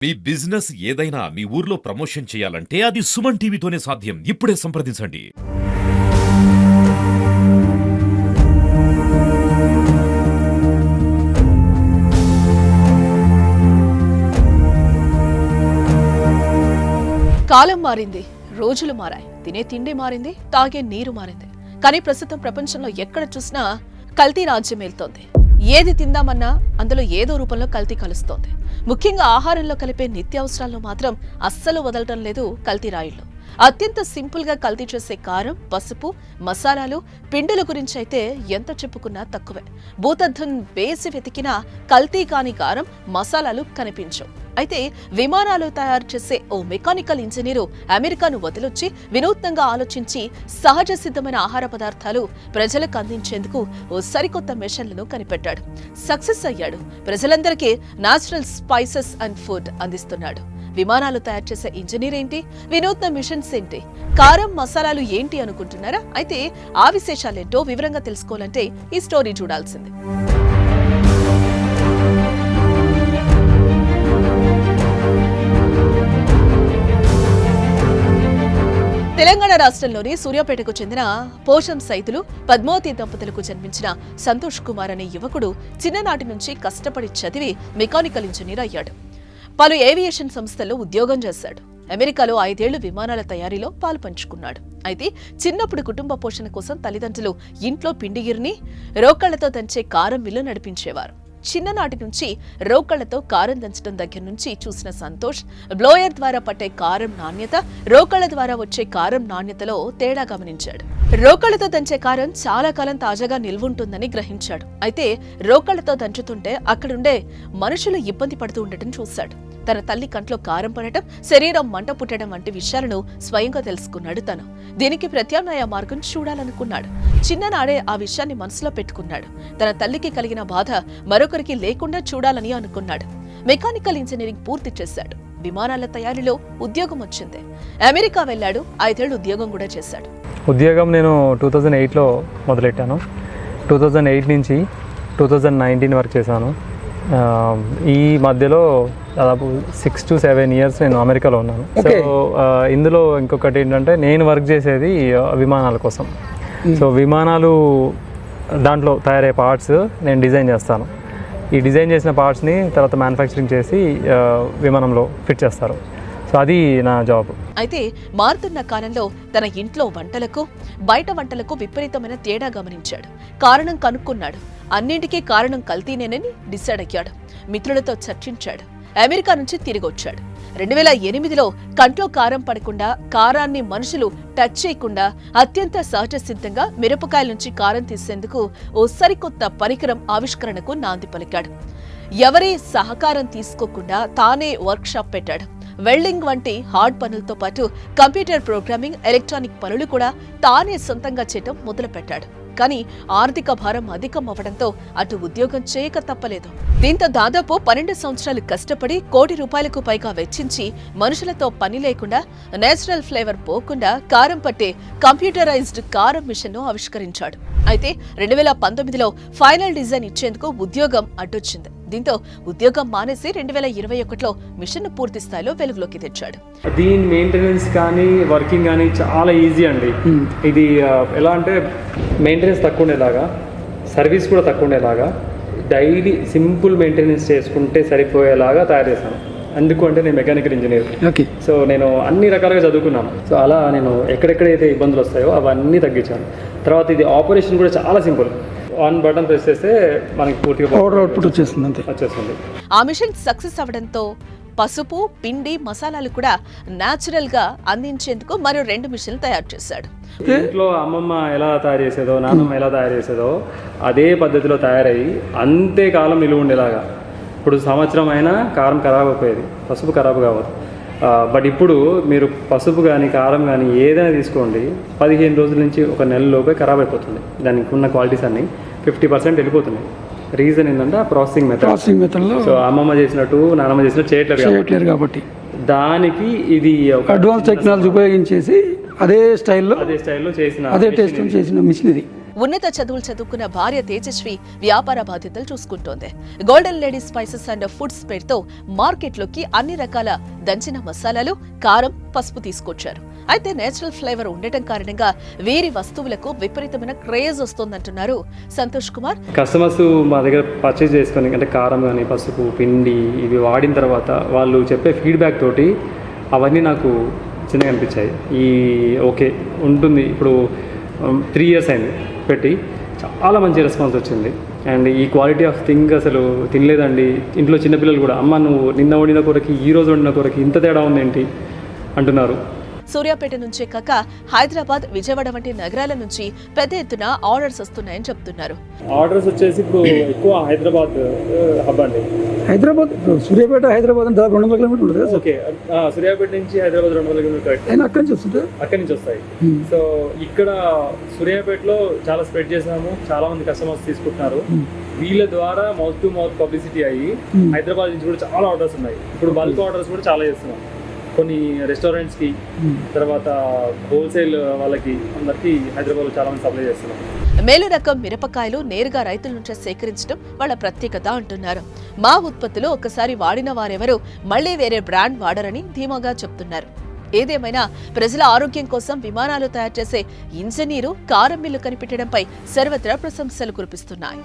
మీ business ఏదైనా మీ ఊర్లో promotion చేయాలంటే అది సుమన్ టీవీతోనే సాధ్యం. ఇప్పుడే సంప్రదించండి. కాలం మారింది, రోజులు మారాయి, తినే తిండి మారింది, తాగే నీరు మారింది. కానీ ప్రస్తుతం ప్రపంచంలో ఎక్కడ చూసినా కల్తీ రాజ్యం ఏలుతోంది. ఏది తిందామన్నా అందులో ఏదో రూపంలో కల్తీ కలుస్తోంది. ముఖ్యంగా ఆహారంలో కలిపే నిత్యావసరాల్లో మాత్రం అస్సలు వదలటం లేదు కల్తీ రాయిళ్లు. అత్యంత సింపుల్ గా కల్తీ చేసే కారం, పసుపు, మసాలాలు, పిండిల గురించి అయితే ఎంత చెప్పుకున్నా తక్కువే. భూతద్దం వేసి వెతికినా కల్తీ కాని కారం, మసాలాలు కనిపించవు. అయితే విమానాలు తయారు చేసే ఓ మెకానికల్ ఇంజనీరు అమెరికాను వదిలొచ్చి వినూత్నంగా ఆలోచించి సహజ సిద్ధమైన ఆహార పదార్థాలు ప్రజలకు అందించేందుకు ఓ సరికొత్త మిషన్లను కనిపెట్టాడు. సక్సెస్ అయ్యాడు. ప్రజలందరికీ న్యాచురల్ స్పైసెస్ అండ్ ఫుడ్ అందిస్తున్నాడు. విమానాలు తయారు చేసే ఇంజనీర్ ఏంటి, వినూత్న మిషన్స్ ఏంటి, కారం మసాలాలు ఏంటి అనుకుంటున్నారా? అయితే ఆ విశేషాలేంటో వివరంగా తెలుసుకోవాలంటే ఈ స్టోరీ చూడాల్సింది. తెలంగాణ రాష్ట్రంలోని సూర్యాపేటకు చెందిన పోషం సైతులు పద్మావతి దంపతులకు జన్మించిన సంతోష్ కుమార్ అనే యువకుడు చిన్ననాటి నుంచి కష్టపడి చదివి మెకానికల్ ఇంజనీర్ అయ్యాడు. పలు ఏవియేషన్ సంస్థల్లో ఉద్యోగం చేశాడు. అమెరికాలో 5 ఏళ్లు విమానాల తయారీలో పాలు పంచుకున్నాడు. అయితే చిన్నప్పుడు కుటుంబ పోషణ కోసం తల్లిదండ్రులు ఇంట్లో పిండిగిరిని, రోకళ్లతో దంచే కారం మిల్లు నడిపించేవారు. చిన్ననాటి నుంచి రోకళ్లతో కారం దంచడం దగ్గర నుంచి చూసిన సంతోష్ బ్లోయర్ ద్వారా పట్టే కారం నాణ్యత, రోకళ్ల ద్వారా వచ్చే కారం నాణ్యతలో తేడా గమనించాడు. రోకళ్లతో దంచే కారం చాలా కాలం తాజాగా నిల్వుంటుందని గ్రహించాడు. అయితే రోకళ్లతో దంచుతుంటే అక్కడుండే మనుషులు ఇబ్బంది పడుతూ ఉండటం చూశాడు. తన తల్లి కంట్లో కారం పడటం, శరీరం మంట పుట్టడం వంటి విషయాలను స్వయంగా తెలుసుకున్నాడు. తను దీనికి ప్రత్యామ్నాయ మార్గం చూడాలనుకున్నాడు. చిన్ననాడే ఆ విషయాన్ని మనసులో పెట్టుకున్నాడు. తన తల్లికి కలిగిన బాధ మరొకరికి లేకుండా చూడాలని అనుకున్నాడు. మెకానికల్ ఇంజనీరింగ్ పూర్తి చేశాడు. విమానాల తయారీలో ఉద్యోగం వచ్చింది. అమెరికా వెళ్ళాడు. 5 ఏళ్లు ఉద్యోగం కూడా చేశాడు. ఉద్యోగం నేను 2008లో మొదలెట్టాను. 2008 నుంచి 2019 వరకు చేశాను. ఈ మధ్యలో దాదాపు 6 to 7 years నేను అమెరికాలో ఉన్నాను. సో ఇందులో ఇంకొకటి ఏంటంటే నేను వర్క్ చేసేది విమానాల కోసం. సో విమానాలు దాంట్లో తయారయ్యే పార్ట్స్ నేను డిజైన్ చేస్తాను. ఈ డిజైన్ చేసిన పార్ట్స్ని తర్వాత మ్యానుఫ్యాక్చరింగ్ చేసి విమానంలో ఫిట్ చేస్తారు. సో అది నా జాబ్. అయితే మారుతున్న కాలంలో తన ఇంట్లో వంటలకు, బయట వంటలకు విపరీతమైన తేడా గమనించాడు. కారణం కనుక్కున్నాడు. అన్నింటికీ కారణం కల్తీనేనని డిసైడ్ అయ్యాడు. మిత్రులతో చర్చించాడు. అమెరికా నుంచి తిరిగి వచ్చాడు. 2008లో కంట్లో కారం పడకుండా, కారాన్ని మనుషులు టచ్ చేయకుండా అత్యంత సహజ సిద్ధంగా మిరపకాయల నుంచి కారం తీసేందుకు ఓ సరికొత్త పరికరం ఆవిష్కరణకు నాంది పలికాడు. ఎవరి సహకారం తీసుకోకుండా తానే వర్క్ షాప్ పెట్టాడు. వెల్డింగ్ వంటి హార్డ్ పనులతో పాటు కంప్యూటర్ ప్రోగ్రామింగ్, ఎలక్ట్రానిక్ పనులు కూడా తానే సొంతంగా చేయటం మొదలుపెట్టాడు. కానీ ఆర్థిక భారం అధికం అవ్వడంతో అటు ఉద్యోగం చేయక తప్పలేదు. దీంతో దాదాపు 12 సంవత్సరాలు కష్టపడి ₹1 కోటి పైగా వెచ్చించి మనుషులతో పని లేకుండా, నేచురల్ ఫ్లేవర్ పోకుండా కారం పట్టే కంప్యూటరైజ్డ్ కారం మిషన్ను ఆవిష్కరించాడు. అయితే 2019లో ఫైనల్ డిజైన్ ఇచ్చేందుకు ఉద్యోగం అడ్డొచ్చింది. దీంతో ఉద్యోగం మానేసి 2021లో మిషన్ పూర్తి స్థాయిలో వెలుగులోకి తెచ్చాడు. దీని మెయింటెనెన్స్ కానీ వర్కింగ్ కానీ చాలా ఈజీ అండి. ఇది ఎలా అంటే మెయింటెనెన్స్ తక్కువ ఉండేలాగా, సర్వీస్ కూడా తక్కువ ఉండేలాగా, డైలీ సింపుల్ మెయింటెనెన్స్ చేసుకుంటే సరిపోయేలాగా తయారు చేశాను. అందుకు అంటే నేను మెకానికల్ ఇంజనీర్. ఓకే. సో నేను అన్ని రకాలుగా చదువుకున్నాను. సో అలా నేను ఎక్కడెక్కడైతే ఇబ్బందులు వస్తాయో అవన్నీ తగ్గించాను. తర్వాత ఇది ఆపరేషన్ కూడా చాలా సింపుల్. 1 బటన్ ప్రెస్ చేస్తే మనకి పూర్తిగా పౌడర్ అవుట్పుట్ వచ్చేస్తుంది. ఆ మిషన్ సక్సెస్ అవడంతో పసుపు, పిండి, మసాలాలు కూడా న్యాచురల్ గా అందించేందుకు మరో 2 మిషన్లు తయారు చేశాడు. ఇంట్లో అమ్మమ్మ ఎలా తయారు చేసేదో, నాన్నమ్మ ఎలా తయారు చేసేదో అదే పద్ధతిలో తయారయ్యి అంతే కాలం నిలువ ఉండేలాగా. ఇప్పుడు సంవత్సరం అయినా కారం ఖరాబ్ అయిపోయేది, పసుపు ఖరాబ్ కావద్దు. బట్ ఇప్పుడు మీరు పసుపు కానీ కారం కానీ ఏదైనా తీసుకోండి, 15 రోజుల నుంచి 1 నెలలోపే ఖరాబ్ అయిపోతుంది. దానికి ఉన్న క్వాలిటీస్ అన్ని 50% వెళ్ళిపోతున్నాయి. రీజన్ ఏంటంటే ఆ ప్రాసెసింగ్ మెథడ్లో సో అమ్మమ్మ చేసినట్టు నాన్నమ్మ చేసినట్టు చేయట్లేదు కాబట్టి దానికి ఇది అడ్వాన్స్ టెక్నాలజీ ఉపయోగించేసి అదే స్టైల్లో చేసిన మిషన్ ఇది. ఉన్నత చదువులు చదువుకున్న భార్య తేజస్వి వ్యాపార బాధ్యతలు చూసుకుంటోంది. Golden lady spices and foods పేరుతో మార్కెట్లోకి అన్ని రకాల దంచిన మసాలాలు, కారం, పసుపు తీసుకొచ్చారు. అయితే నేచురల్ ఫ్లేవర్ ఉండటం కారణంగా వీరి వస్తువులకు విపరీతమైన క్రేజ్ వస్తోందంటున్నారు సంతోష్ కుమార్. కస్టమర్స్ మా దగ్గర పర్చేజ్ చేసుకొని అంటే కారం కానీ పసుపు, పిండి ఇవి వాడిన తర్వాత వాళ్ళు చెప్పే ఫీడ్బ్యాక్ తోటి అవన్నీ నాకు చిన్నగా అనిపించాయి. ఓకే ఉంటుంది. ఇప్పుడు 3 years అయింది పెట్టి, చాలా మంచి రెస్పాన్స్ వచ్చింది. అండ్ ఈ క్వాలిటీ ఆఫ్ థింగ్ అసలు తినలేదండి. ఇంట్లో చిన్నపిల్లలు కూడా అమ్మ నువ్వు నిన్న వండిన కూరకి ఈ రోజు వండిన కూరకి ఇంత తేడా ఉందేంటి అంటున్నారు. సూర్యాపేట నుంచే కాక హైదరాబాద్, విజయవాడ వంటి నగరాల నుంచి పెద్ద ఎత్తున ఆర్డర్స్ వస్తున్నాయని చెప్తున్నారు. ఆర్డర్స్ వచ్చేసి ఇప్పుడు ఎక్కువ హైదరాబాద్ హబ్ అండి. హైదరాబాద్ సూర్యాపేట హైదరాబాద్ అంటే 200 కిలోమీటర్లు ఉంటుంది కదా. ఓకే, సూర్యాపేట నుంచి హైదరాబాద్ 200 కిలోమీటర్లు ఆయన అక్కడి నుంచి వస్తుంది. అక్కడి నుంచి వస్తాయి. సో ఇక్కడ సూర్యాపేటలో చాలా స్ప్రెడ్ చేసాము, చాలా మంది కస్టమర్స్ తీసుకుంటున్నారు. వీళ్ళ ద్వారా మౌత్ టు మౌత్ పబ్లిసిటీ అయ్యి హైదరాబాద్ నుంచి కూడా చాలా ఆర్డర్స్ ఉన్నాయి. ఇప్పుడు బల్క్ ఆర్డర్స్ కూడా చాలా చేస్తున్నాం. కొన్ని రెస్టారెంట్స్కి, తర్వాత హోల్సేల్ వాళ్ళకి, అందరికీ హైదరాబాద్లో చాలా మంది సప్లై చేస్తున్నాం. మేలు రకం మిరపకాయలు నేరుగా రైతుల నుంచే సేకరించడం వాళ్ళ ప్రత్యేకత అంటున్నారు. మా ఉత్పత్తులు ఒక్కసారి వాడిన వారెవరూ మళ్లీ వేరే బ్రాండ్ వాడరని ధీమాగా చెప్తున్నారు. ఏదేమైనా ప్రజల ఆరోగ్యం కోసం విమానాలు తయారు చేసే ఇంజనీరు, కారం మిల్లు కనిపెట్టడంపై సర్వత్రా ప్రశంసలు కురిపిస్తున్నాయి.